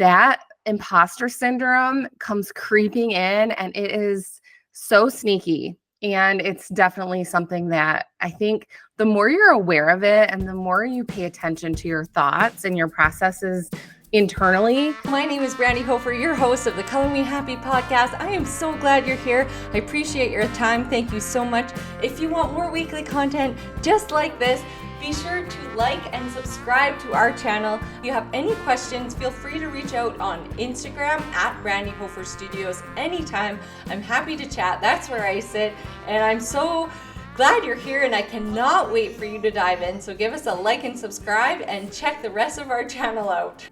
that imposter syndrome comes creeping in, and it is so sneaky. And it's definitely something that I think the more you're aware of it and the more you pay attention to your thoughts and your processes internally. My name is Brandi Hofer, your host of the Color Me Happy podcast. I am so glad you're here. I appreciate your time. Thank you so much. If you want more weekly content just like this, be sure to like and subscribe to our channel. If you have any questions, feel free to reach out on Instagram at Brandi Hofer Studios anytime. I'm happy to chat. That's where I sit. And I'm so glad you're here, and I cannot wait for you to dive in. So give us a like and subscribe and check the rest of our channel out.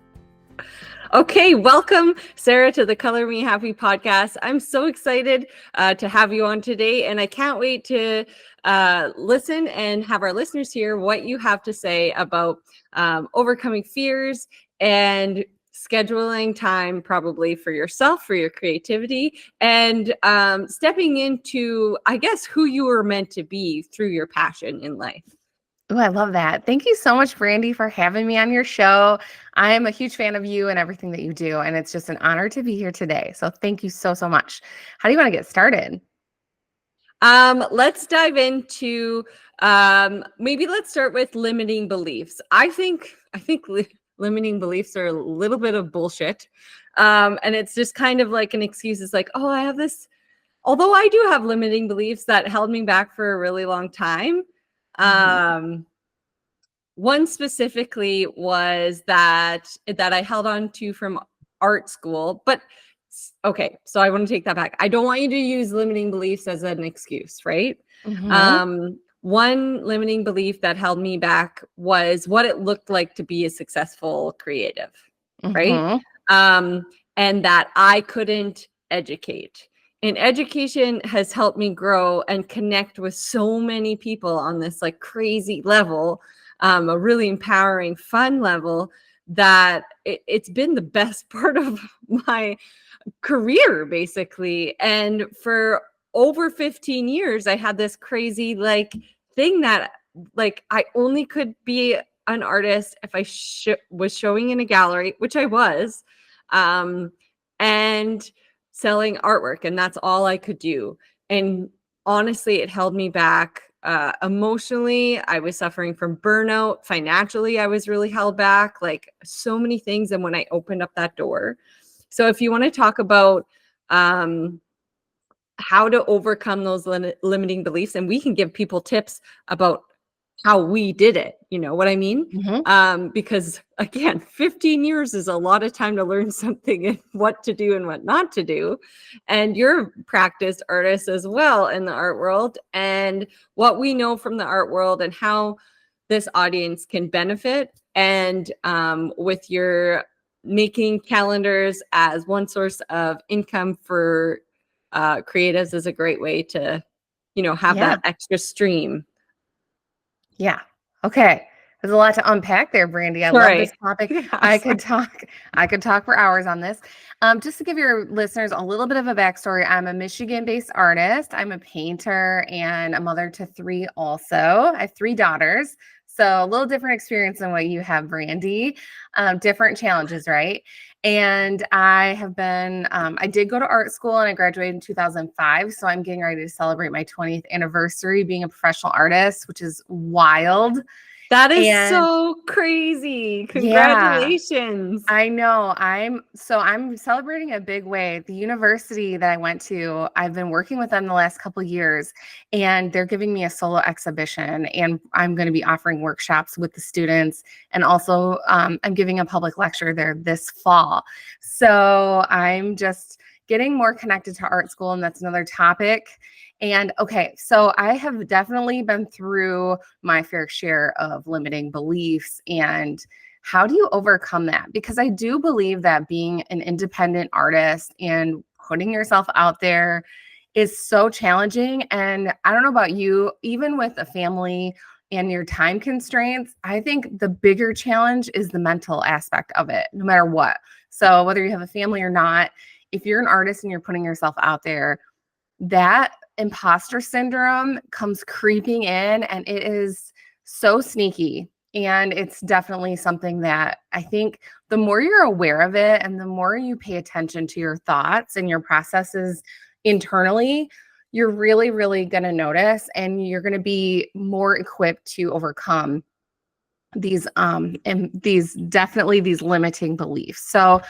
Okay, welcome, Sara, to the Color Me Happy podcast. I'm so excited to have you on today, and I can't wait to listen and have our listeners hear what you have to say about overcoming fears and scheduling time probably for yourself, for your creativity, and stepping into, I guess, who you were meant to be through your passion in life. Oh, I love that. Thank you so much, Brandi, for having me on your show. I am a huge fan of you and everything that you do, and it's just an honor to be here today. So thank you so, so much. How do you want to get started? Let's dive into, maybe let's start with limiting beliefs. I think limiting beliefs are a little bit of bullshit. And it's just kind of like an excuse. It's like, oh, I have this, although I do have limiting beliefs that held me back for a really long time. One specifically was that I held on to from art school, but okay, so I want to take that back. I don't want you to use limiting beliefs as an excuse, right? One limiting belief that held me back was what it looked like to be a successful creative, right? And that I couldn't educate. And education has helped me grow and connect with so many people on this like crazy level, a really empowering, fun level, that it's been the best part of my career, basically. And for over 15 years, I had this crazy like thing that like I only could be an artist if I was showing in a gallery, which I was, and selling artwork, and that's all I could do. And honestly, it held me back emotionally. I was suffering from burnout. Financially, I was really held back, like so many things. And when I opened up that door, so if you want to talk about how to overcome those limiting beliefs, and we can give people tips about how we did it, you know what I mean? Because again, 15 years is a lot of time to learn something and what to do and what not to do. And you're a practiced artist as well in the art world, and what we know from the art world and how this audience can benefit. And with your making calendars as one source of income for creatives is a great way to, you know, have that extra stream. Yeah. Okay. There's a lot to unpack there, Brandi. I love this topic. I could talk for hours on this. Just to give your listeners a little bit of a backstory, I'm a Michigan-based artist. I'm a painter and a mother to 3 also. I have 3 daughters. So a little different experience than what you have, Brandi. Different challenges, right? And I have been, I did go to art school and I graduated in 2005. So I'm getting ready to celebrate my 20th anniversary being a professional artist, which is wild. That is so crazy. Congratulations. Yeah, I know. I'm celebrating a big way. The university that I went to, I've been working with them the last couple of years, and they're giving me a solo exhibition, and I'm going to be offering workshops with the students. And also I'm giving a public lecture there this fall. So I'm just getting more connected to art school, and that's another topic. And okay, so I have definitely been through my fair share of limiting beliefs. And how do you overcome that? Because I do believe that being an independent artist and putting yourself out there is so challenging. And I don't know about you, even with a family and your time constraints, I think the bigger challenge is the mental aspect of it, no matter what. So whether you have a family or not, if you're an artist and you're putting yourself out there, that imposter syndrome comes creeping in, and it is so sneaky. And it's definitely something that I think the more you're aware of it and the more you pay attention to your thoughts and your processes internally, you're really, really going to notice and you're going to be more equipped to overcome these limiting beliefs. So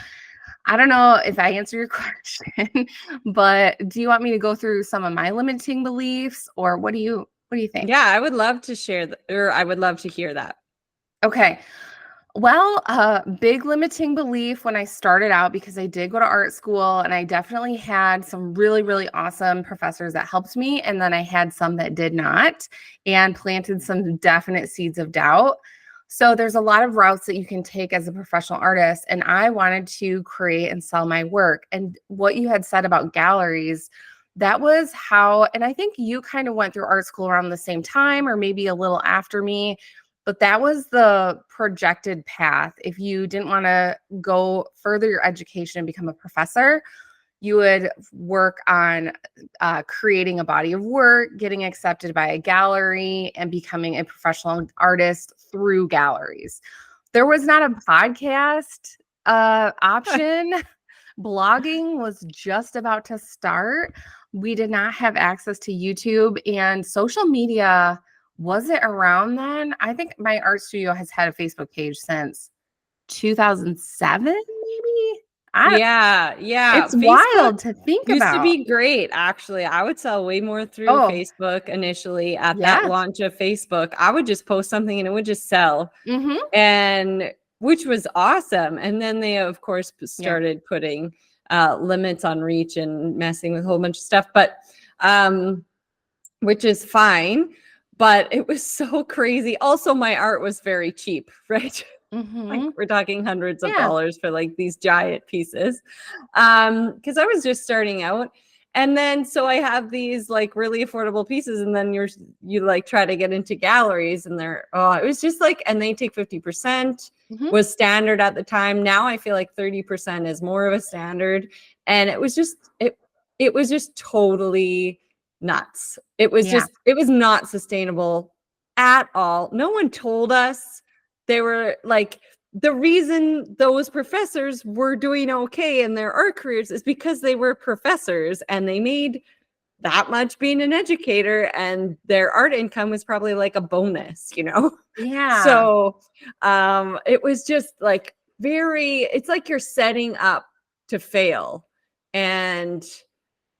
I don't know if I answer your question, but do you want me to go through some of my limiting beliefs or what do you think? Yeah, I would love to share or I would love to hear that. Okay. Well, big limiting belief when I started out, because I did go to art school and I definitely had some really, really awesome professors that helped me. And then I had some that did not and planted some definite seeds of doubt. So there's a lot of routes that you can take as a professional artist. And I wanted to create and sell my work. And what you had said about galleries, that was how, and I think you kind of went through art school around the same time or maybe a little after me, but that was the projected path. If you didn't want to go further your education and become a professor, you would work on creating a body of work, getting accepted by a gallery, and becoming a professional artist through galleries. There was not a podcast option. Blogging was just about to start. We did not have access to YouTube, and social media wasn't around then. I think my art studio has had a Facebook page since 2007, maybe. Yeah, yeah. It's Facebook wild to think used to about. be great, actually. I would sell way more through Oh, Facebook initially at that yeah. launch of Facebook. I would just post something and it would just sell, Mm-hmm. and which was awesome. And then they, of course, Yeah. started putting limits on reach and messing with a whole bunch of stuff, but which is fine. But it was so crazy. Also, my art was very cheap, right? Like Mm-hmm. we're talking hundreds of Yeah. dollars for like these giant pieces. Because I was just starting out. And then so I have these like really affordable pieces, and then you like try to get into galleries, and it was just like, and they take 50% Mm-hmm. was standard at the time. Now I feel like 30% is more of a standard. And it was just totally nuts. It Yeah. was not sustainable at all. No one told us. They were like, the reason those professors were doing okay in their art careers is because they were professors and they made that much being an educator, and their art income was probably like a bonus, you know? Yeah. So it was just like it's like you're setting up to fail, and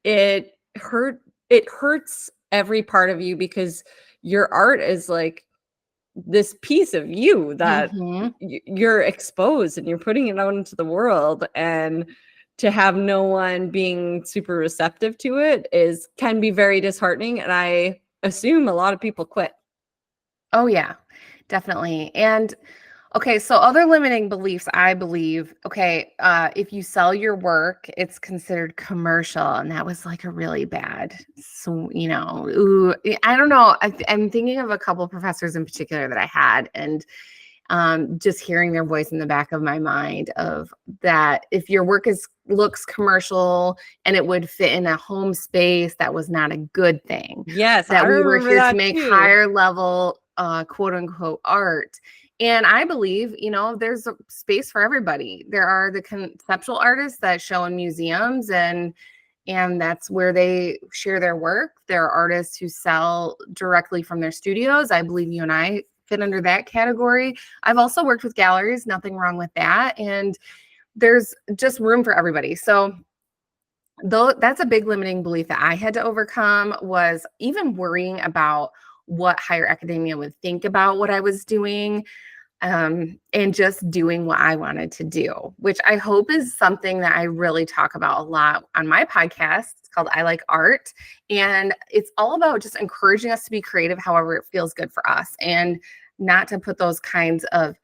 it hurts every part of you because your art is like this piece of you that Mm-hmm. you're exposed and you're putting it out into the world, and to have no one being super receptive to it can be very disheartening, and I assume a lot of people quit. Oh, yeah, definitely. And okay, so other limiting beliefs, I believe, okay, if you sell your work, it's considered commercial, and that was like a really bad, so, ooh, I don't know. I'm thinking of a couple of professors in particular that I had, and just hearing their voice in the back of my mind of that if your work looks commercial and it would fit in a home space, that was not a good thing. Yes, I That we were remember here to that make too. higher level, quote unquote, art. And I believe, there's a space for everybody. There are the conceptual artists that show in museums, and that's where they share their work. There are artists who sell directly from their studios. I believe you and I fit under that category. I've also worked with galleries, nothing wrong with that. And there's just room for everybody. So though that's a big limiting belief that I had to overcome, was even worrying about what higher academia would think about what I was doing, and just doing what I wanted to do, which I hope is something that I really talk about a lot on my podcast. It's called I Like Art. And it's all about just encouraging us to be creative, however it feels good for us, and not to put those kinds of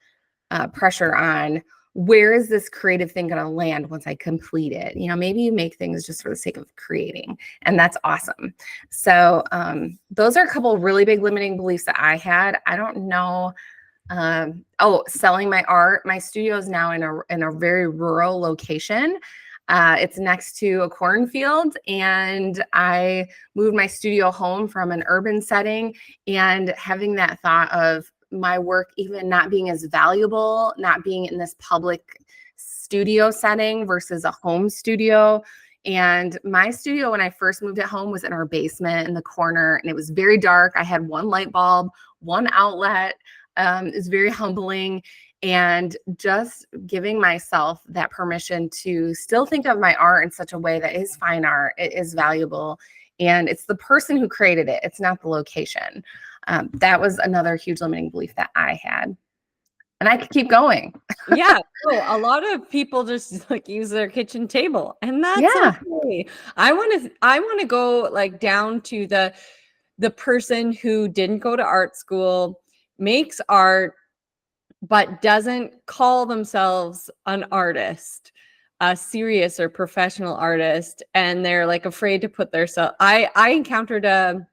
pressure on where is this creative thing going to land once I complete it. Maybe you make things just for the sake of creating, and that's awesome. So those are a couple of really big limiting beliefs that I had. I don't know. Selling my art. My studio is now in a very rural location. It's next to a cornfield, and I moved my studio home from an urban setting, and having that thought of my work even not being as valuable, not being in this public studio setting versus a home studio. And my studio, when I first moved at home, was in our basement in the corner, and it was very dark. I had one light bulb, one outlet. It's very humbling. And just giving myself that permission to still think of my art in such a way that is fine art, it is valuable. And it's the person who created it, it's not the location. That was another huge limiting belief that I had. And I could keep going. Yeah, so a lot of people just like use their kitchen table, and that's okay. I want to go like down to the person who didn't go to art school, makes art, but doesn't call themselves an artist, a serious or professional artist, and they're like afraid to put their self. I encountered a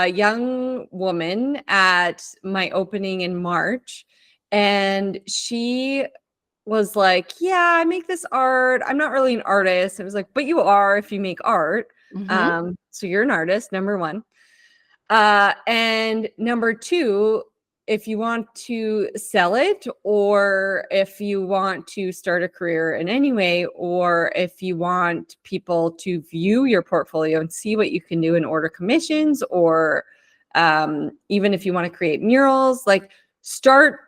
young woman at my opening in March, and she was like, yeah, I make this art. I'm not really an artist. I was like, but you are if you make art. So you're an artist, number one. And number two, if you want to sell it, or if you want to start a career in any way, or if you want people to view your portfolio and see what you can do and order commissions, or even if you want to create murals, like start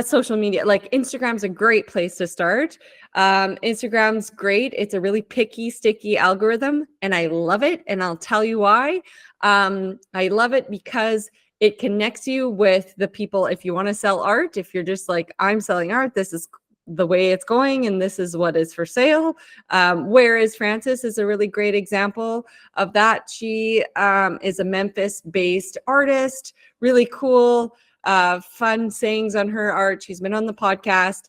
social media. Like Instagram's a great place to start. Instagram's great. It's a really picky, sticky algorithm, and I love it. And I'll tell you why. I love it because it connects you with the people. If you want to sell art, if you're just like, I'm selling art, this is the way it's going, and this is what is for sale. Whereas Frances is a really great example of that. She is a Memphis-based artist, really cool, fun sayings on her art. She's been on the podcast.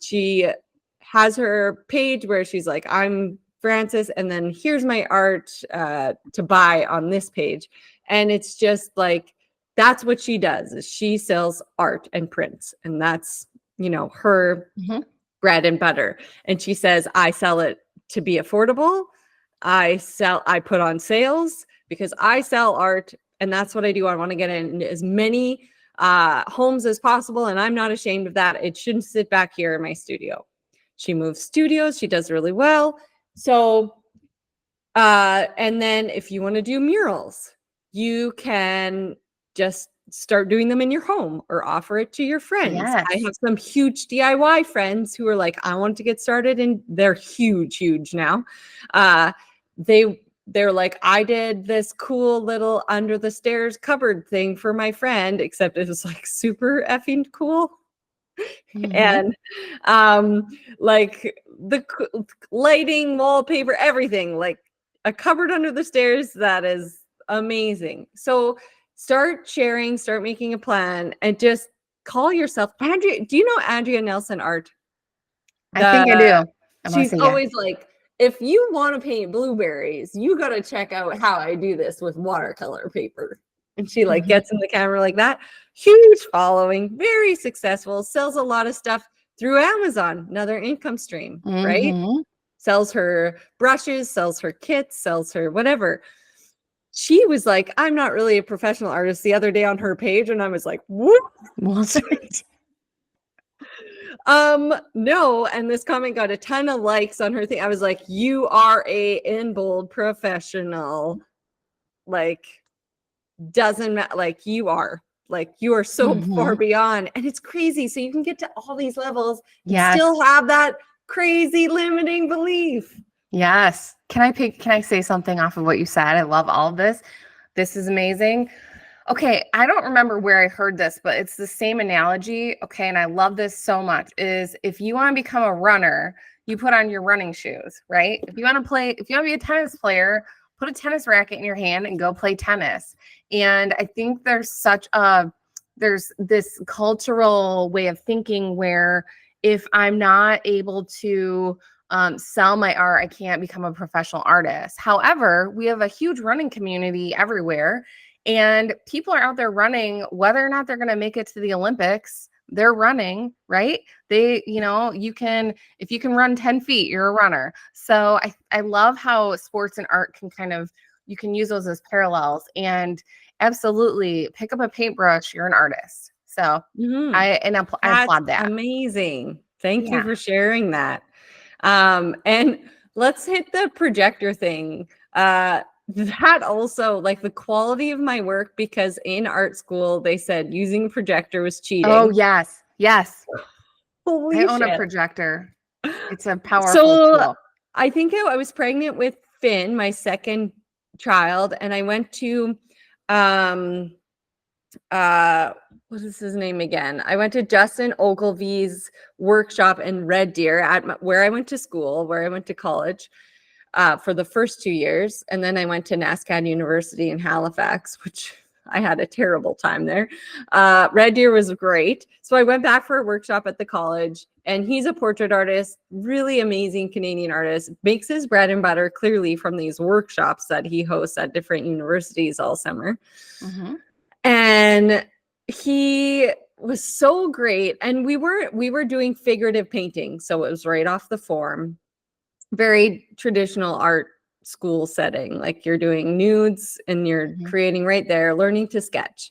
She has her page where she's like, I'm Frances, and then here's my art to buy on this page. And it's just like, that's what she does, is she sells art and prints. And that's, you know, her bread and butter. And she says, I sell it to be affordable. I put on sales because I sell art, and that's what I do. I want to get in as many homes as possible, and I'm not ashamed of that. It shouldn't sit back here in my studio. She moves studios. She does really well. So, and then if you want to do murals, you can just start doing them in your home or offer it to your friends. Yes. I have some huge DIY friends who are like, I want to get started, and they're huge now. They're like, I did this cool little under the stairs cupboard thing for my friend, except it was like super effing cool. And like the lighting, wallpaper, everything, like a cupboard under the stairs, that is amazing. So start sharing, start making a plan, and just call yourself Andrea. Do you know Andrea Nelson Art? I think I do. She's always like, if you want to paint blueberries, you got to check out how I do this with watercolor paper. And she like gets in the camera like that. Huge following, very successful, sells a lot of stuff through Amazon, another income stream, right? Sells her brushes, sells her kits, sells her whatever. She was like, I'm not really a professional artist, the other day on her page. And I was like, what? No. And this comment got a ton of likes on her thing. I was like, you are in bold professional. Like, doesn't matter. Like, you are so far beyond. And it's crazy. So you can get to all these levels and still have that crazy limiting belief. Yes. Can I say something off of what you said? I love all of this. This is amazing. Okay, I don't remember where I heard this, but it's the same analogy. Okay, and I love this so much, is if you want to become a runner, you put on your running shoes, right? If you want to be a tennis player, put a tennis racket in your hand and go play tennis. And I think there's this cultural way of thinking where if I'm not able to sell my art, I can't become a professional artist. However, we have a huge running community everywhere, and people are out there running, whether or not they're going to make it to the Olympics, they're running, right? If you can run 10 feet, you're a runner. So I love how sports and art can kind of you can use those as parallels. And absolutely pick up a paintbrush. You're an artist. So I applaud that. Amazing. Thank you Yeah. for sharing that. And let's hit the projector thing. That also, like, the quality of my work, because in art school they said using a projector was cheating. Oh, yes. Yes. Holy I own shit. a projector. It's a powerful So tool. I think I was pregnant with Finn, my second child, and I went to what is his name again? I went to Justin Ogilvy's workshop in Red Deer where I went to school, where I went to college for the first 2 years. And then I went to NASCAD University in Halifax, which I had a terrible time there. Red Deer was great. So I went back for a workshop at the college, and he's a portrait artist, really amazing Canadian artist, makes his bread and butter clearly from these workshops that he hosts at different universities all summer. Mm-hmm. And he was so great. And we were doing figurative painting. So it was right off the form, very traditional art school setting. Like, you're doing nudes and you're creating right there, learning to sketch.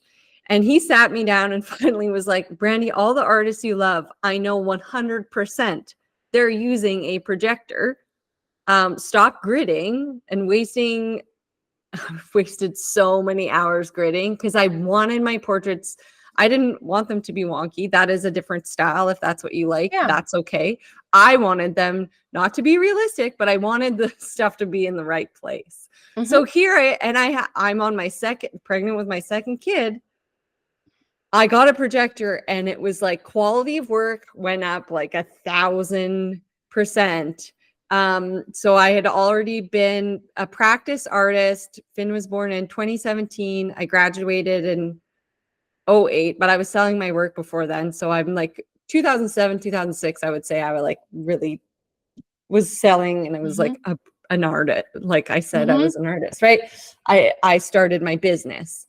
And he sat me down and finally was like, Brandi, all the artists you love, I know 100% they're using a projector. Stop gridding and wasting. I've wasted so many hours gridding because I wanted my portraits. I didn't want them to be wonky. That is a different style. If that's what you like, that's okay. I wanted them not to be realistic, but I wanted the stuff to be in the right place. So here I'm on my pregnant with my second kid. I got a projector, and it was like quality of work went up like 1,000%. So I had already been a practice artist. Finn was born in 2017. I graduated in 2008, but I was selling my work before then. So I'm like 2007, 2006, I would say I like really was selling, and I was like an artist. Like I said, I was an artist, right? I started my business.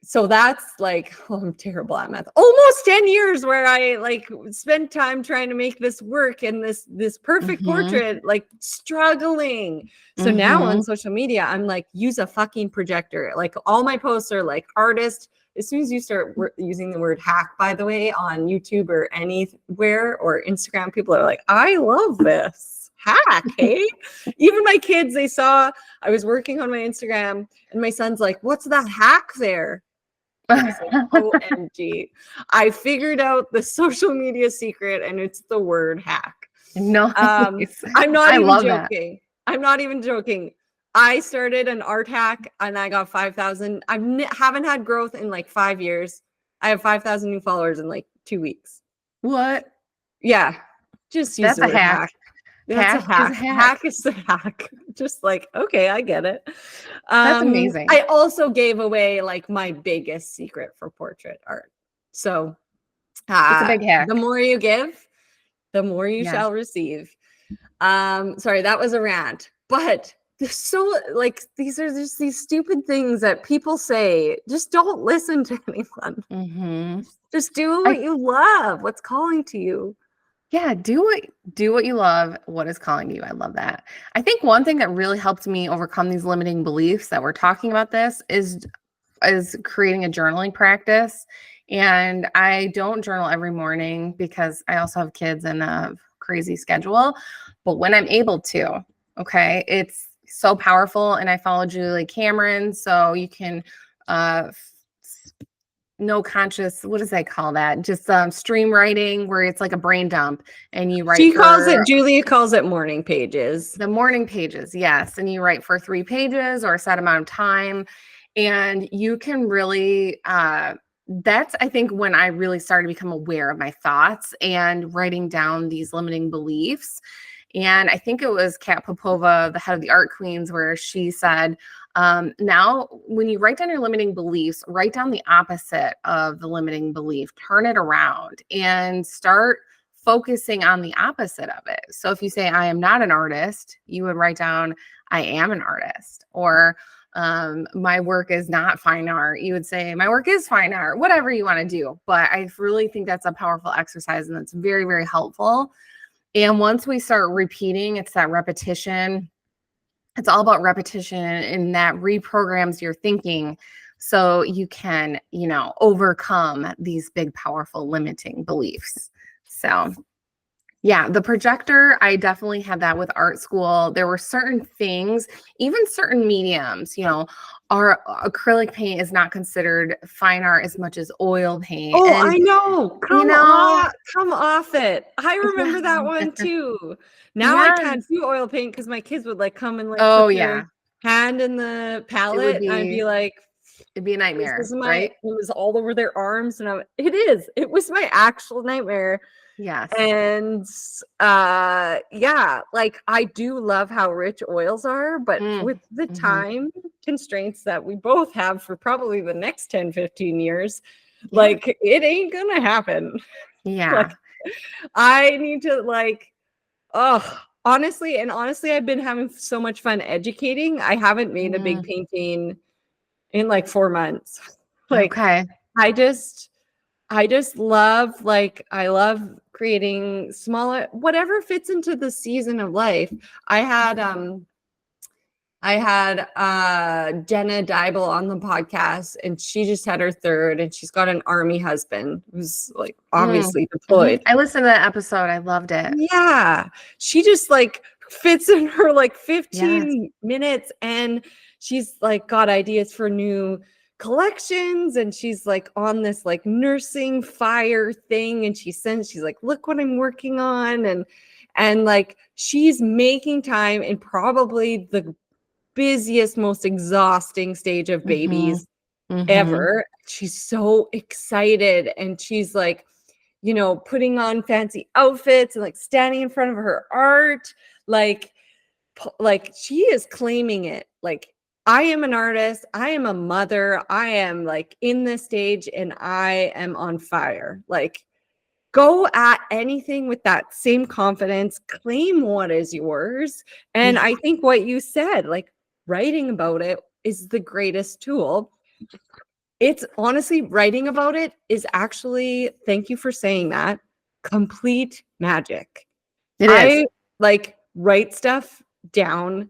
So that's like, I'm terrible at math. Almost 10 years where I like spent time trying to make this work and this perfect portrait, like struggling. So now on social media, I'm like, use a fucking projector. Like, all my posts are like artist. As soon as you start using the word hack, by the way, on YouTube or anywhere or Instagram, people are like, I love this hack, hey? Even my kids, they saw I was working on my Instagram, and my son's like, what's that hack there? I was like, OMG. I figured out the social media secret, and it's the word hack. No, I'm not even joking. I'm not even joking. I started an art hack, and I got 5,000. I haven't had growth in like 5 years. I have 5,000 new followers in like 2 weeks. What? Yeah. Just use the word hack. That's a hack. Hack is the hack. Just like, okay, I get it. That's amazing. I also gave away like my biggest secret for portrait art. So it's a big hack. The more you give, the more you shall receive. Sorry, that was a rant. But so like, these are just these stupid things that people say. Just don't listen to anyone. Just do what you love. What's calling to you. Yeah, do what you love, what is calling to you. I love that. I think one thing that really helped me overcome these limiting beliefs that we're talking about this is creating a journaling practice. And I don't journal every morning because I also have kids and a crazy schedule. But when I'm able to, okay, it's so powerful. And I follow Julie Cameron, so you can no conscious, what does they call that? Just stream writing, where it's like a brain dump, and you write. Julia calls it morning pages. The morning pages, yes. And you write for 3 pages or a set amount of time. And you can really, that's, I think, when I really started to become aware of my thoughts and writing down these limiting beliefs. And I think it was Kat Popova, the head of the Art Queens, where she said, now when you write down your limiting beliefs, write down the opposite of the limiting belief, turn it around and start focusing on the opposite of it. So if you say, I am not an artist, you would write down, I am an artist. Or my work is not fine art. You would say, my work is fine art, whatever you want to do. But I really think that's a powerful exercise, and that's very, very helpful. And once we start repeating, it's that repetition. it's all about repetition, and that reprograms your thinking so you can, overcome these big, powerful, limiting beliefs. So, yeah, the projector, I definitely had that with art school. There were certain things, even certain mediums, our acrylic paint is not considered fine art as much as oil paint. Oh, And, I know. you know, Come off it. I remember that yeah. one too. Now I can't Yes. do oil paint because my kids would like come and like Oh, put their yeah. hand in the It would palette, and I'd be, be like, it'd be a this nightmare, is my, right? it was all over their arms, and it was my actual nightmare. Yes. And yeah, like I do love how rich oils are, but with the Mm-hmm. time constraints that we both have for probably the next 10-15 years, Yeah. like it ain't gonna happen. Yeah. Like I need to like, oh, honestly, I've been having so much fun educating. I haven't made a big Mm, painting in like 4 months. Like okay. I just love, like, I love creating smaller, whatever fits into the season of life. I had Jenna Dybel on the podcast, and she just had her third, and she's got an army husband who's like obviously Mhm. deployed. I listened to that episode. I loved it. Yeah. She just like fits in her like Yes. 15 minutes, and she's like got ideas for new collections, and she's like on this like nursing fire thing, and she's like, look what I'm working on, and like she's making time in probably the busiest, most exhausting stage of Mhm. babies Mhm. ever. She's so excited, and she's like, putting on fancy outfits and like standing in front of her art, like like she is claiming it. Like, I am an artist, I am a mother, I am like in this stage, and I am on fire. Like, go at anything with that same confidence, claim what is yours. And Yeah. I think what you said, like writing about it is the greatest tool. It's honestly, writing about it is actually, thank you for saying that, complete magic. It is. I like write stuff down,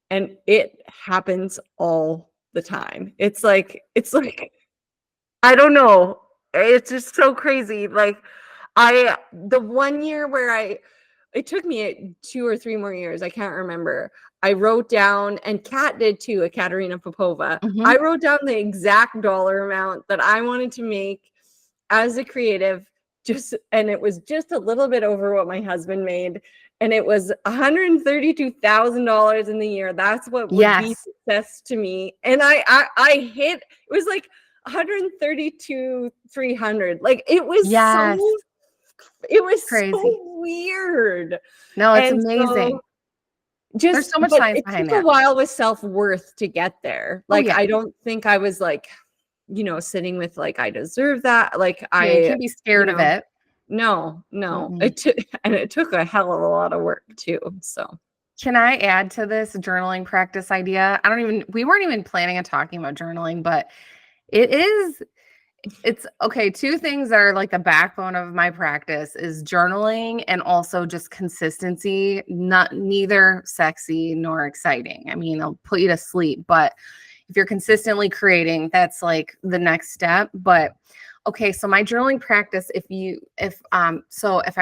and it happens all the time. It's like I don't know. It's just so crazy. Like the one year where it took me 2 or 3 more years, I can't remember. I wrote down, and Kat did too, Katerina Popova. Mhm. I wrote down the exact dollar amount that I wanted to make as a creative, and it was just a little bit over what my husband made. And it was $132,000 in the year. That's what would be Yes. success to me. And I hit, it was like 132,300. Like Yes. it was so Crazy. weird. No, it's And amazing. so There's so much but science it behind took a that. while with self-worth to get there. Oh, Like, yeah. I don't think I was like, sitting with like, I deserve that. Like Yeah, you can't be you scared of know, it. no. Mm-mm. It took a hell of a lot of work too. So Can I add to this journaling practice idea? We weren't even planning on talking about journaling, but it is it's okay. Two things that are like the backbone of my practice is journaling and also just consistency. Neither sexy nor exciting. I mean, they'll put you to sleep, but if you're consistently creating, that's like the next step. But okay, so my journaling practice, if I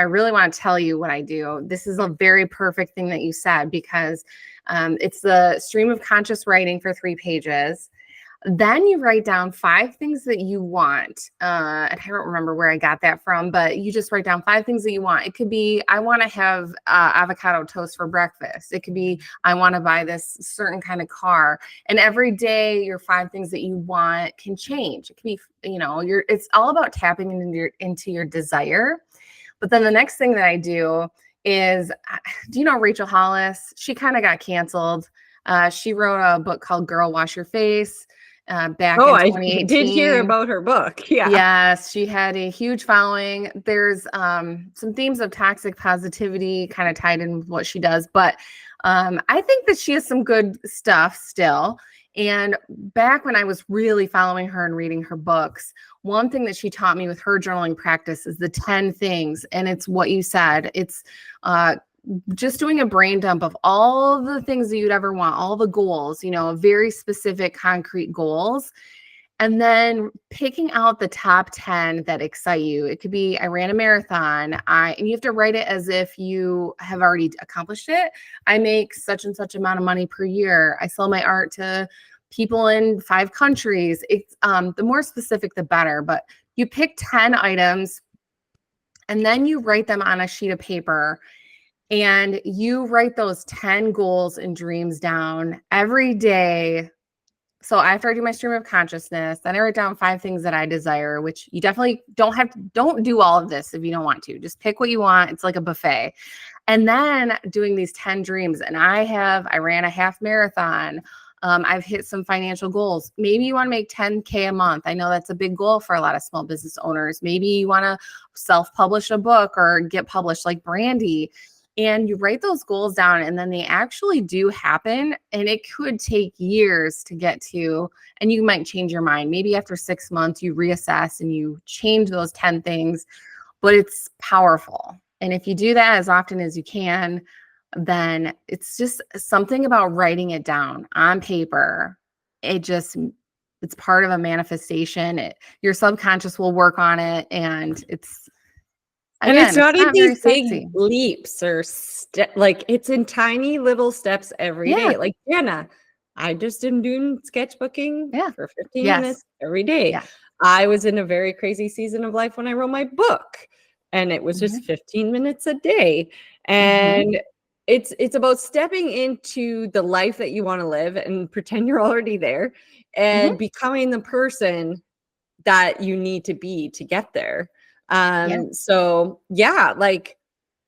really want to tell you what I do, this is a very perfect thing that you said, because it's the stream of conscious writing for 3 pages. Then you write down 5 things that you want. And I don't remember where I got that from, but you just write down 5 things that you want. It could be, I want to have avocado toast for breakfast. It could be, I want to buy this certain kind of car. And every day, your 5 things that you want can change. It could be, it's all about tapping into your desire. But then the next thing that I do is, do you know Rachel Hollis? She kind of got canceled. She wrote a book called Girl Wash Your Face back in I did hear 2018. about her book. Yeah. Yes, she had a huge following. There's some themes of toxic positivity kind of tied in with what she does, but I think that she has some good stuff still. And back when I was really following her and reading her books, one thing that she taught me with her journaling practice is the 10 things. And it's what you said. It's just doing a brain dump of all the things that you'd ever want, all the goals, very specific, concrete goals. And then picking out the top 10 that excite you. It could be, I ran a marathon. And you have to write it as if you have already accomplished it. I make such and such amount of money per year. I sell my art to people in 5 countries. It's the more specific, the better. But you pick 10 items and then you write them on a sheet of paper. And you write those 10 goals and dreams down every day. So after I do my stream of consciousness, then I write down 5 things that I desire, which you definitely don't do all of this if you don't want to. Just pick what you want. It's like a buffet. And then doing these 10 dreams. And I ran a half marathon. I've hit some financial goals. Maybe you want to make 10K a month. I know that's a big goal for a lot of small business owners. Maybe you want to self-publish a book or get published like Brandi. And you write those goals down and then they actually do happen. And it could take years to get to, and you might change your mind. Maybe after 6 months, you reassess and you change those 10 things, but it's powerful. And if you do that as often as you can, then it's just something about writing it down on paper. It's part of a manifestation. Your subconscious will work on it. And and again, it's not in very these big sexy leaps or like it's in tiny little steps every day. Like Jenna, I just am doing sketchbooking for 15 minutes every day. Yeah. I was in a very crazy season of life when I wrote my book, and it was just 15 minutes a day. And it's about stepping into the life that you want to live and pretend you're already there and becoming the person that you need to be to get there. So yeah, like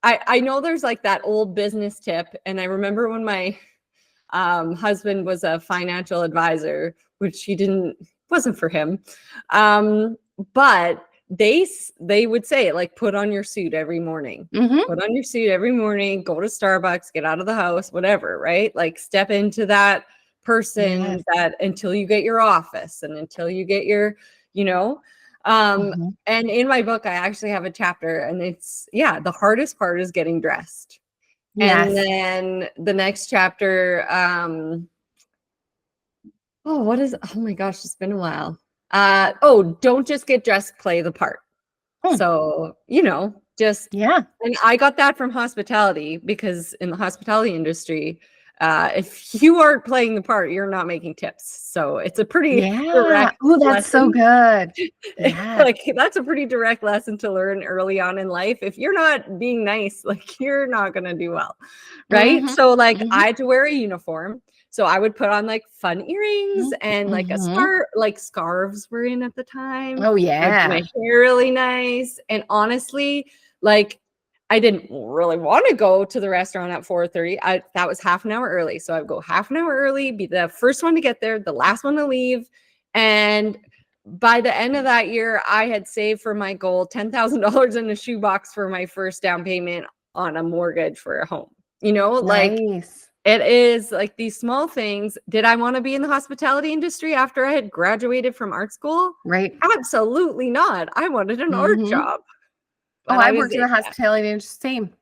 I know there's like that old business tip. And I remember when my husband was a financial advisor, which wasn't for him. But they would say, like, put on your suit every morning, put on your suit every morning, go to Starbucks, get out of the house, whatever, right? Like step into that person that until you get your office and until you get your, and in my book, I actually have a chapter and it's, the hardest part is getting dressed. And then the next chapter, oh my gosh, it's been a while. Don't just get dressed, play the part. So, and I got that from hospitality, because in the hospitality industry, if you aren't playing the part, you're not making tips. So it's a pretty direct that's lesson. so good. Like that's a pretty direct lesson to learn early on in life. If you're not being nice, like you're not going to do well. Right. So like I had to wear a uniform. So I would put on like fun earrings and like a scarf, like scarves were in at the time. Oh yeah. My hair really nice. And honestly, like I didn't really want to go to the restaurant at 4:30. That was half an hour early. So I'd go half an hour early, be the first one to get there, the last one to leave. And by the end of that year, I had saved for my goal $10,000 in a shoebox for my first down payment on a mortgage for a home. Like it is like these small things. Did I want to be in the hospitality industry after I had graduated from art school? Right. Absolutely not. I wanted an art job. I worked in the hospitality industry, same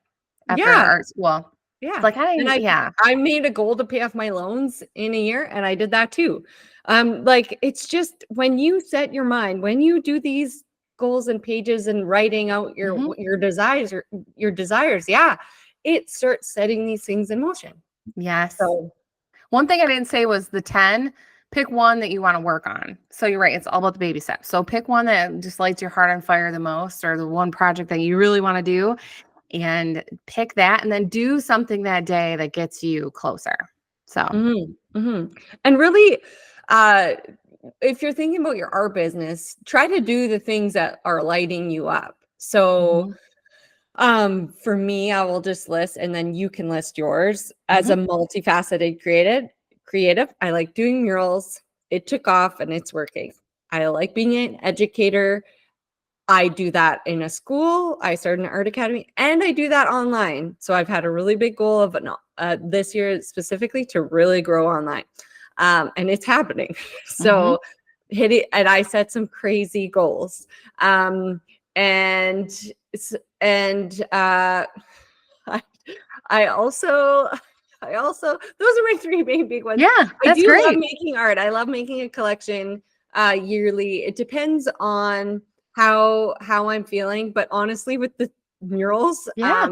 after art school. Yeah. Like I made a goal to pay off my loans in a year, and I did that too. Like it's just when you set your mind, when you do these goals and pages and writing out your desires, it starts setting these things in motion. Yes. So one thing I didn't say was the 10. Pick one that you want to work on. So you're right. It's all about the baby steps. So pick one that just lights your heart on fire the most, or the one project that you really want to do, and pick that, and then do something that day that gets you closer. So, and really, if you're thinking about your art business, try to do the things that are lighting you up. So, for me, I will just list, and then you can list yours. As a multifaceted creative, I like doing murals. It took off and it's working. I like being an educator. I do that in a school. I started an art academy, and I do that online. So I've had a really big goal of this year specifically to really grow online. And it's happening. So hit it, and I set some crazy goals. I I also, those are my three main big ones. Yeah, I that's do great. love making art. I love making a collection yearly. It depends on how I'm feeling, but honestly, with the murals, Yeah.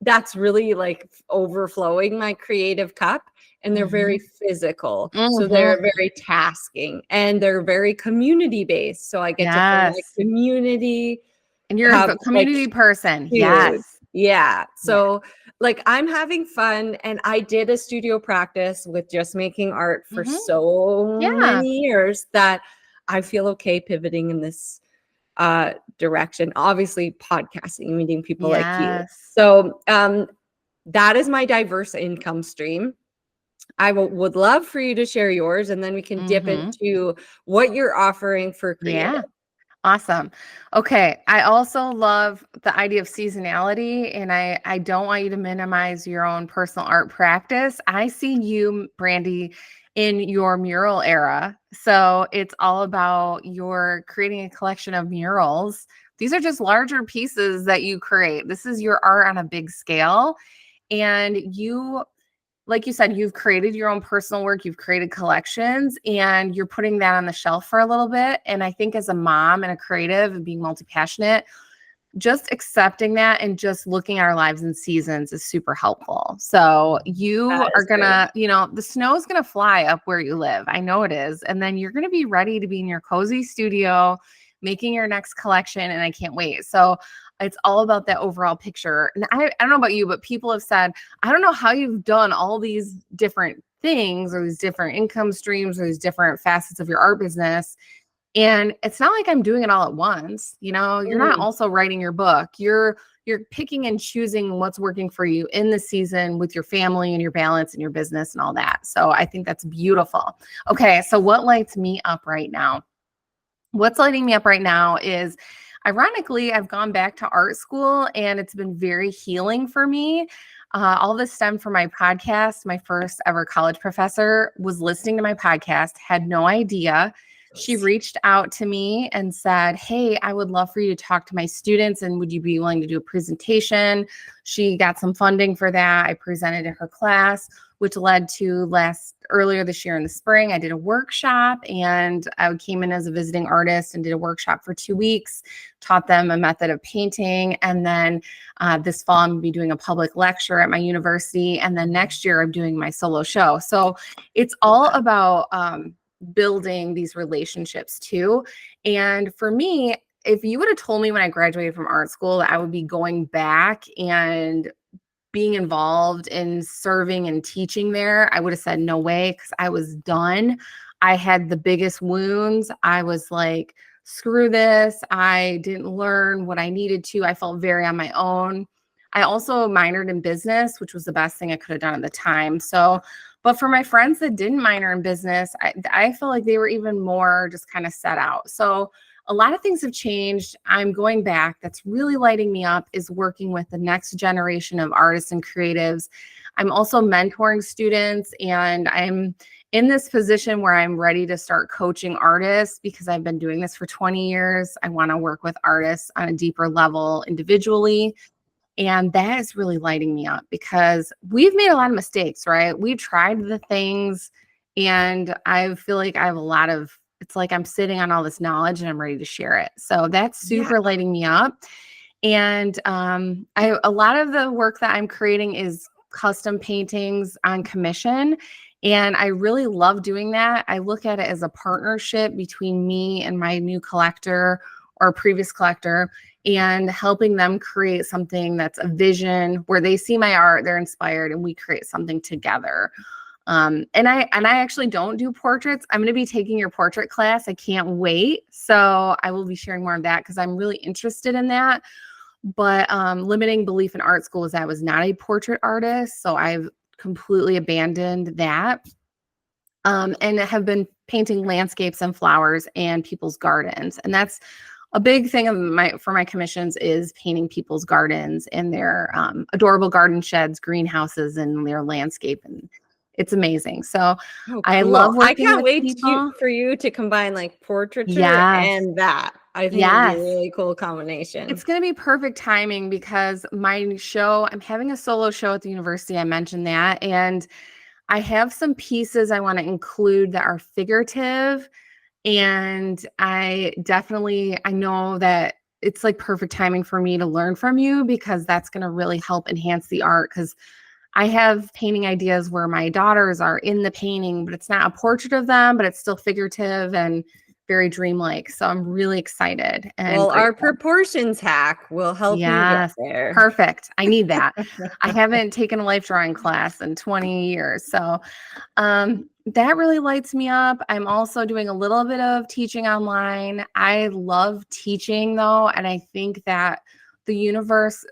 that's really like overflowing my creative cup, and they're very physical. So they're very tasking, and they're very community based. So I get to feel like Yes. community. And you're a community person. Dude, Yes. yeah. Yeah. So like I'm having fun, and I did a studio practice with just making art for so Yeah. many years that I feel okay pivoting in this direction. Obviously podcasting, meeting people like you. Yes. So that is my diverse income stream. I would love for you to share yours, and then we can dip into what you're offering for creative. Yeah. Awesome. Okay. I also love the idea of seasonality, and I don't want you to minimize your own personal art practice. I see you, Brandi, in your mural era. So it's all about your creating a collection of murals. These are just larger pieces that you create. This is your art on a big scale. And you, like you said, you've created your own personal work, you've created collections, and you're putting that on the shelf for a little bit. And I think as a mom and a creative and being multi-passionate, just accepting that and just looking at our lives in seasons is super helpful. So you That are is great. gonna, the snow is gonna fly up where you live. I know it is. And then you're gonna be ready to be in your cozy studio making your next collection. And I can't wait. So it's all about that overall picture. And I don't know about you, but people have said, I don't know how you've done all these different things or these different income streams or these different facets of your art business. And it's not like I'm doing it all at once. You're not also writing your book. You're picking and choosing what's working for you in the season with your family and your balance and your business and all that. So I think that's beautiful. Okay, so what lights me up right now? What's lighting me up right now is, ironically, I've gone back to art school, and it's been very healing for me. All this stemmed from my podcast. My first ever college professor was listening to my podcast, had no idea. She reached out to me and said, "Hey, I would love for you to talk to my students, and would you be willing to do a presentation?" She got some funding for that. I presented in her class, which led to earlier this year in the spring, I did a workshop, and I came in as a visiting artist and did a workshop for 2 weeks, taught them a method of painting. And then this fall, I'm going to be doing a public lecture at my university. And then next year, I'm doing my solo show. So it's all about building these relationships too. And for me, if you would have told me when I graduated from art school that I would be going back and being involved in serving and teaching there, I would have said no way, because I was done. I had the biggest wounds. I was like, screw this. I didn't learn what I needed to. I felt very on my own. I also minored in business, which was the best thing I could have done at the time. So, but for my friends that didn't minor in business, I felt like they were even more just kind of set out. So a lot of things have changed. I'm going back. That's really lighting me up, is working with the next generation of artists and creatives. I'm also mentoring students, and I'm in this position where I'm ready to start coaching artists, because I've been doing this for 20 years. I want to work with artists on a deeper level individually. And that is really lighting me up, because we've made a lot of mistakes, right? We tried the things, and I feel like I have it's like I'm sitting on all this knowledge and I'm ready to share it. So that's super lighting me up. And a lot of the work that I'm creating is custom paintings on commission. And I really love doing that. I look at it as a partnership between me and my new collector or previous collector, and helping them create something that's a vision where they see my art, they're inspired, and we create something together. And I actually don't do portraits. I'm going to be taking your portrait class. I can't wait. So I will be sharing more of that, because I'm really interested in that. But limiting belief in art school is that I was not a portrait artist. So I've completely abandoned that. And have been painting landscapes and flowers and people's gardens. And that's a big thing for my commissions, is painting people's gardens and their adorable garden sheds, greenhouses, and their landscape. And It's amazing. So Oh, I cool. love I working can't with wait people. for you to combine like portraiture Yes. and that. I think it'd be a Yes. really cool combination. It's going to be perfect timing because my show, I'm having a solo show at the university. I mentioned that. And I have some pieces I want to include that are figurative. And I know that it's like perfect timing for me to learn from you because that's going to really help enhance the art. Because I have painting ideas where my daughters are in the painting, but it's not a portrait of them, but it's still figurative and very dreamlike. So I'm really excited and Well, our grateful. proportions hack will help you get Yes, there. perfect. I need that. I haven't taken a life drawing class in 20 years. So that really lights me up. I'm also doing a little bit of teaching online. I love teaching though. And I think that the universe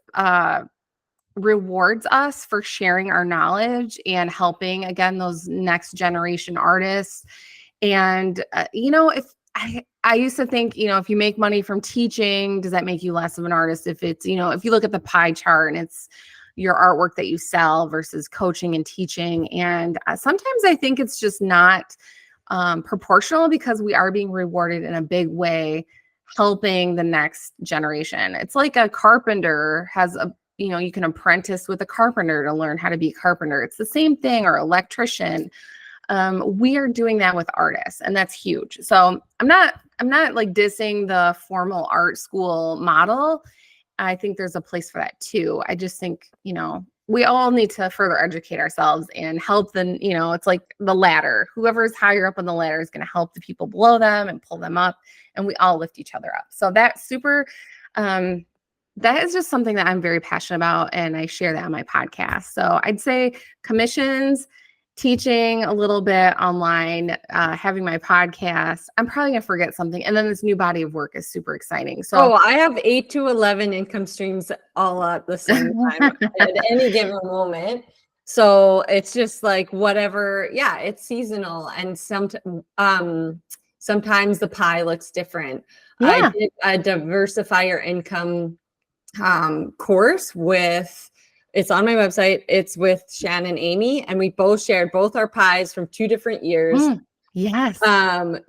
rewards us for sharing our knowledge and helping, again, those next generation artists. And, if I used to think, if you make money from teaching, does that make you less of an artist? If it's, if you look at the pie chart and it's your artwork that you sell versus coaching and teaching. And sometimes I think it's just not proportional because we are being rewarded in a big way, helping the next generation. It's like a carpenter has you can apprentice with a carpenter to learn how to be a carpenter. It's the same thing, or electrician. We are doing that with artists, and that's huge. So I'm not like dissing the formal art school model. I think there's a place for that too. I just think, we all need to further educate ourselves and help them. It's like the ladder. Whoever's higher up on the ladder is going to help the people below them and pull them up, and we all lift each other up. So that's super, that is just something that I'm very passionate about, and I share that on my podcast. So I'd say commissions, teaching a little bit online, having my podcast. I'm probably going to forget something. And then this new body of work is super exciting. So I have 8 to 11 income streams all at the same time at any given moment. So it's just like whatever. Yeah, it's seasonal. And sometimes the pie looks different. Yeah. I did a diversify your income course it's on my website. It's with Shan and Amy, and we both shared both our pies from 2 different years. Yes.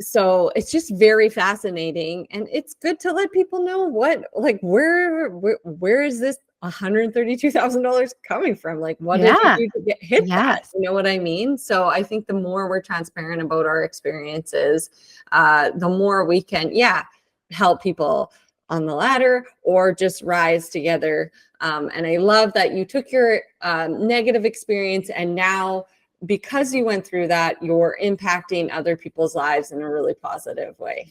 So it's just very fascinating, and it's good to let people know where is this $132,000 coming from? Like, what did you do to hit that? You know what I mean? So I think the more we're transparent about our experiences, the more we can, help people on the ladder or just rise together. And I love that you took your negative experience, and now because you went through that, you're impacting other people's lives in a really positive way.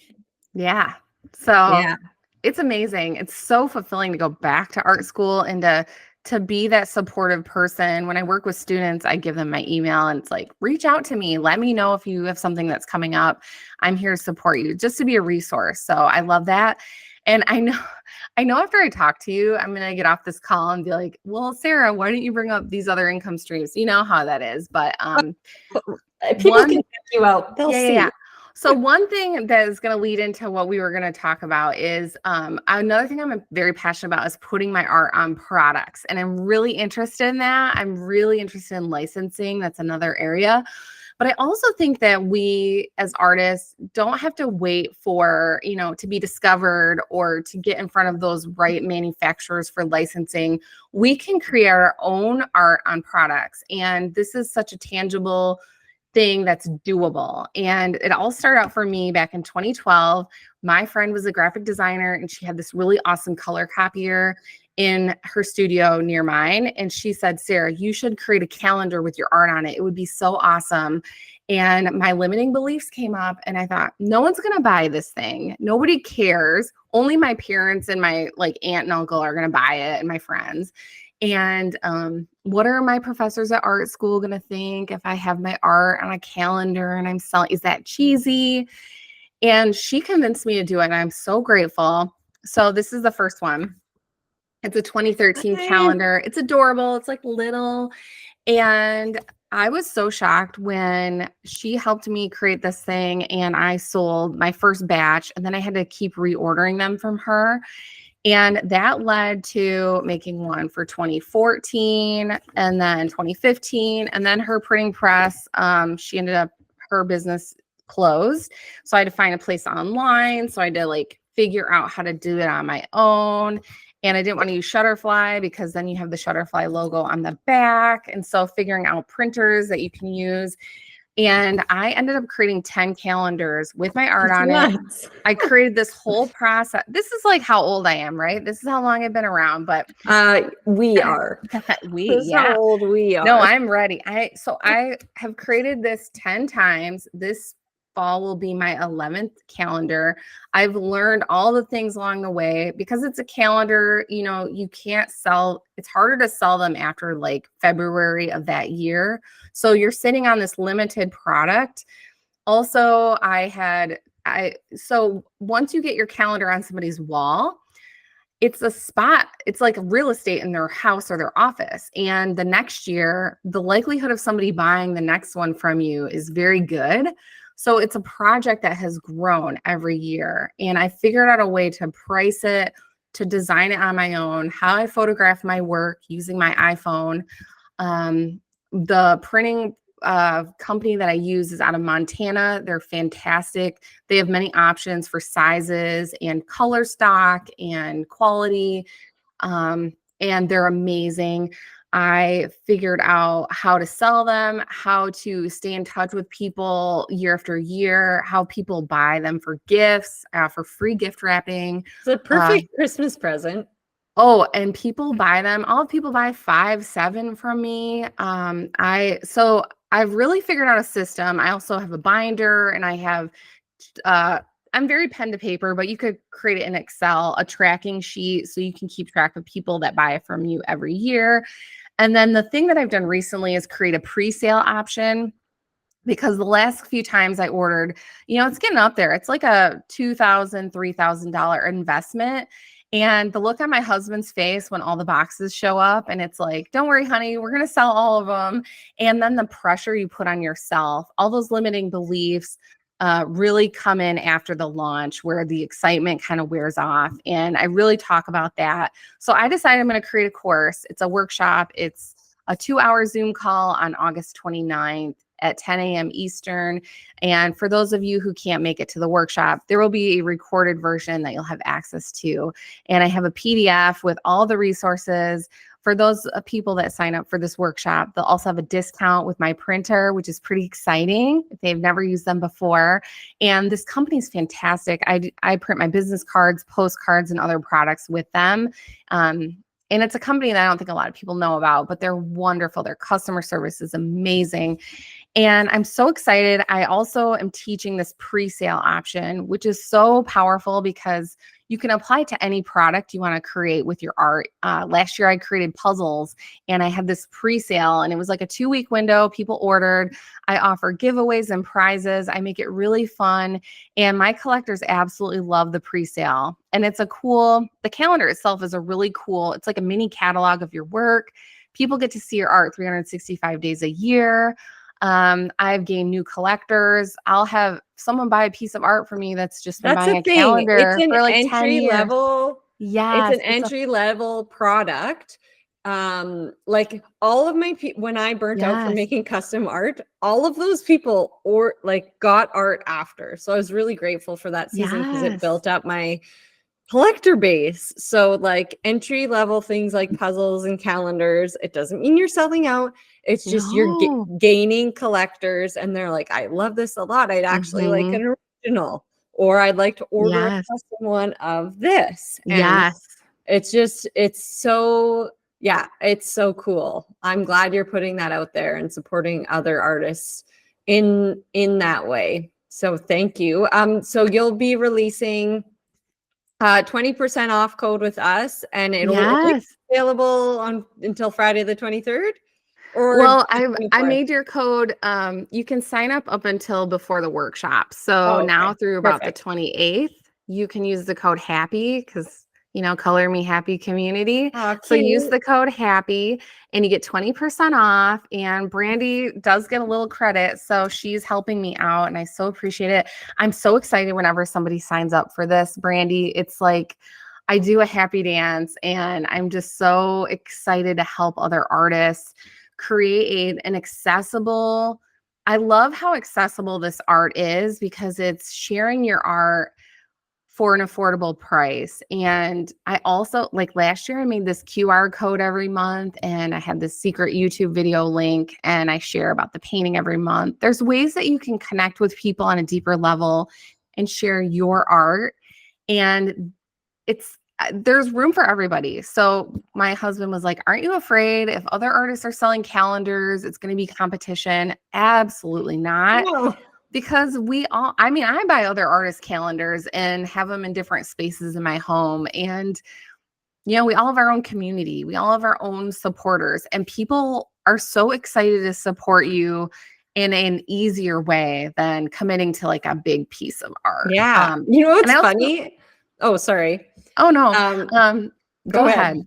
Yeah. So it's amazing. It's so fulfilling to go back to art school and to be that supportive person. When I work with students, I give them my email and it's like, reach out to me. Let me know if you have something that's coming up. I'm here to support you, just to be a resource. So I love that. And I know after I talk to you, I'm going to get off this call and be like, well, Sara, why didn't you bring up these other income streams? You know how that is. But people can check you out. They'll see. Yeah. So one thing that is going to lead into what we were going to talk about is another thing I'm very passionate about is putting my art on products. And I'm really interested in that. I'm really interested in licensing. That's another area. But I also think that we as artists don't have to wait for, to be discovered or to get in front of those right manufacturers for licensing. We can create our own art on products. And this is such a tangible thing that's doable. And it all started out for me back in 2012. My friend was a graphic designer and she had this really awesome color copier in her studio near mine. And she said, Sara, you should create a calendar with your art on it. It would be so awesome. And my limiting beliefs came up and I thought, no one's going to buy this thing. Nobody cares. Only my parents and my aunt and uncle are going to buy it, and my friends. And what are my professors at art school going to think if I have my art on a calendar and I'm selling? Is that cheesy? And she convinced me to do it. And I'm so grateful. So this is the first one. It's a 2013 calendar. It's adorable. It's little. And I was so shocked when she helped me create this thing and I sold my first batch, and then I had to keep reordering them from her. And that led to making one for 2014 and then 2015. And then her printing press, she ended up, her business closed. So I had to find a place online. So I had to like figure out how to do it on my own. And I didn't want to use Shutterfly because then you have the Shutterfly logo on the back. And so figuring out printers that you can use. And I ended up creating 10 calendars with my art on it. I created this whole process. This is like how old I am, right? This is how long I've been around, but we are. This is how old we are. No, I'm ready. So I have created this 10 times. This fall will be my 11th calendar. I've learned all the things along the way because it's a calendar, you know, you can't sell, it's harder to sell them after like February of that year. So you're sitting on this limited product. Also, so once you get your calendar on somebody's wall, it's a spot, it's like real estate in their house or their office. And the next year, the likelihood of somebody buying the next one from you is very good. So it's a project that has grown every year. And I figured out a way to price it, to design it on my own, how I photograph my work using my iPhone. The printing company that I use is out of Montana. They're fantastic. They have many options for sizes and color stock and quality. And they're amazing. I figured out how to sell them, how to stay in touch with people year after year, how people buy them for gifts, for free gift wrapping. It's a perfect Christmas present. Oh, and people buy them. All people buy 5, 7 from me. So I've really figured out a system. I also have a binder, and I have, I'm very pen to paper, but you could create it in Excel, a tracking sheet, so you can keep track of people that buy from you every year. And then the thing that I've done recently is create a pre-sale option, because the last few times I ordered, you know, it's getting up there. It's like a $2,000, $3,000 investment. And the look on my husband's face when all the boxes show up and it's like, don't worry, honey, we're going to sell all of them. And then the pressure you put on yourself, all those limiting beliefs really come in after the launch where the excitement kind of wears off. And I really talk about that. So I decided I'm going to create a course. It's a workshop. It's a 2-hour Zoom call on August 29th at 10 a.m. Eastern. And for those of you who can't make it to the workshop, there will be a recorded version that you'll have access to. And I have a PDF with all the resources. For those people that sign up for this workshop, they'll also have a discount with my printer, which is pretty exciting if they've never used them before. And this company is fantastic. I print my business cards, postcards, and other products with them. And it's a company that I don't think a lot of people know about, but they're wonderful. Their customer service is amazing. And I'm so excited. I also am teaching this pre-sale option, which is so powerful because you can apply it to any product you want to create with your art. Last year, I created puzzles and I had this pre-sale and it was like a 2-week window. People ordered. I offer giveaways and prizes. I make it really fun. And my collectors absolutely love the pre-sale. And it's the calendar itself is a really cool, it's like a mini catalog of your work. People get to see your art 365 days a year. I've gained new collectors. I'll have someone buy a piece of art for me that's just been buying a calendar for like 10 years. Yes, it's an entry level product. Like all of my when I burnt out from making custom art, all of those people got art after. So I was really grateful for that season because it built up my collector base. So like entry level things like puzzles and calendars, it doesn't mean you're selling out. It's just you're gaining collectors and they're like, I love this a lot. I'd actually like an original, or I'd like to order a custom one of this. And it's so cool. I'm glad you're putting that out there and supporting other artists in that way. So thank you. So you'll be releasing 20% off code with us, and it'll be available until Friday the 23rd. Well, I made your code. You can sign up until before the workshop. So now through about the 28th, you can use the code HAPPY because, you know, Color Me Happy community. So use the code HAPPY and you get 20% off. And Brandi does get a little credit. So she's helping me out and I so appreciate it. I'm so excited whenever somebody signs up for this, Brandi. It's like, I do a happy dance, and I'm just so excited to help other artists create an accessible. I love how accessible this art is because it's sharing your art for an affordable price. And I also, like last year, I made this QR code every month, and I had this secret YouTube video link, and I share about the painting every month. There's ways that you can connect with people on a deeper level and share your art. And there's room for everybody. So my husband was like, aren't you afraid if other artists are selling calendars, it's going to be competition? Absolutely not. No. Because I buy other artists' calendars and have them in different spaces in my home. And, we all have our own community. We all have our own supporters, and people are so excited to support you in an easier way than committing to like a big piece of art. Yeah. You know what's and funny? Oh, sorry. Oh, no. Go ahead.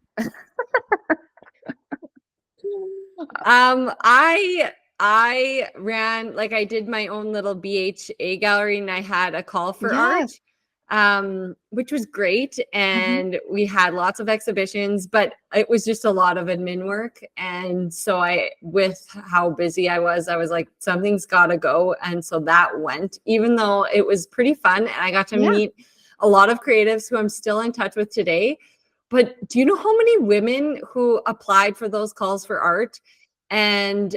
I ran, like, I did my own little BHA gallery, and I had a call for art, which was great. And we had lots of exhibitions, but it was just a lot of admin work. And so with how busy I was like, something's got to go. And so that went, even though it was pretty fun. And I got to meet a lot of creatives who I'm still in touch with today. But do you know how many women who applied for those calls for art and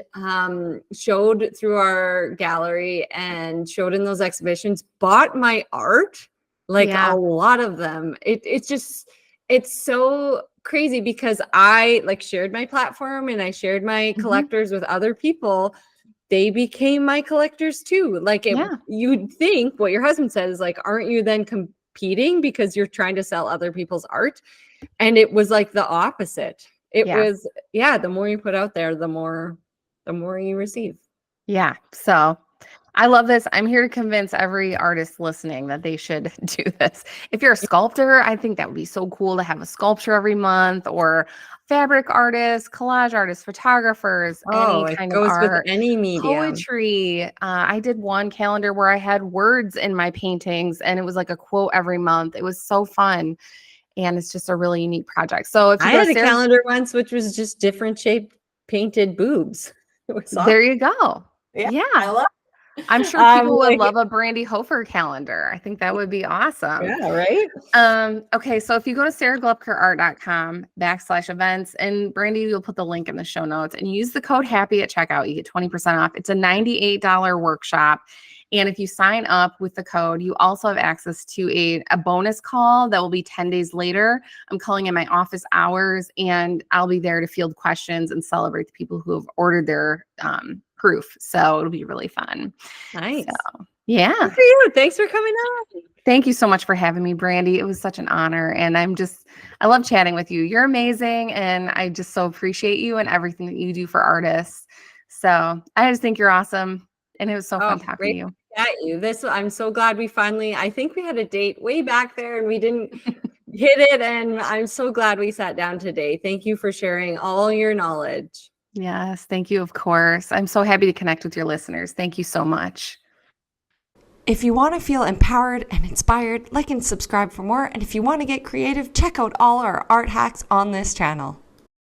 showed through our gallery and showed in those exhibitions, bought my art? Like a lot of them. It's so crazy because I like shared my platform and I shared my collectors with other people. They became my collectors too. Like you'd think what your husband says is like, aren't you then competing because you're trying to sell other people's art? And it was like the opposite. It was, the more you put out there, the more you receive. Yeah. So I love this. I'm here to convince every artist listening that they should do this. If you're a sculptor, I think that would be so cool to have a sculpture every month, or fabric artists, collage artists, photographers, any kind of art, with any medium. Poetry. I did one calendar where I had words in my paintings, and it was like a quote every month. It was so fun. And it's just a really unique project. So if you I had a calendar once, which was just different shaped painted boobs. There you go. Yeah. I love it. I'm sure people would love a Brandi Hofer calendar. I think that would be awesome. Yeah, right? Okay, so if you go to saraglupkerart.com/events, and Brandi, you'll put the link in the show notes, and use the code HAPPY at checkout, you get 20% off. It's a $98 workshop. And if you sign up with the code, you also have access to a bonus call that will be 10 days later. I'm calling in my office hours, and I'll be there to field questions and celebrate the people who have ordered their proof. So it'll be really fun. Nice. So, yeah. Good for you. Thanks for coming on. Thank you so much for having me, Brandi. It was such an honor. And I love chatting with you. You're amazing. And I just so appreciate you and everything that you do for artists. So I just think you're awesome. And it was so fun talking to you. At you. I'm so glad I think we had a date way back there and we didn't hit it. And I'm so glad we sat down today. Thank you for sharing all your knowledge. Yes, thank you, of course. I'm so happy to connect with your listeners. Thank you so much. If you want to feel empowered and inspired, like and subscribe for more. And if you want to get creative, check out all our art hacks on this channel.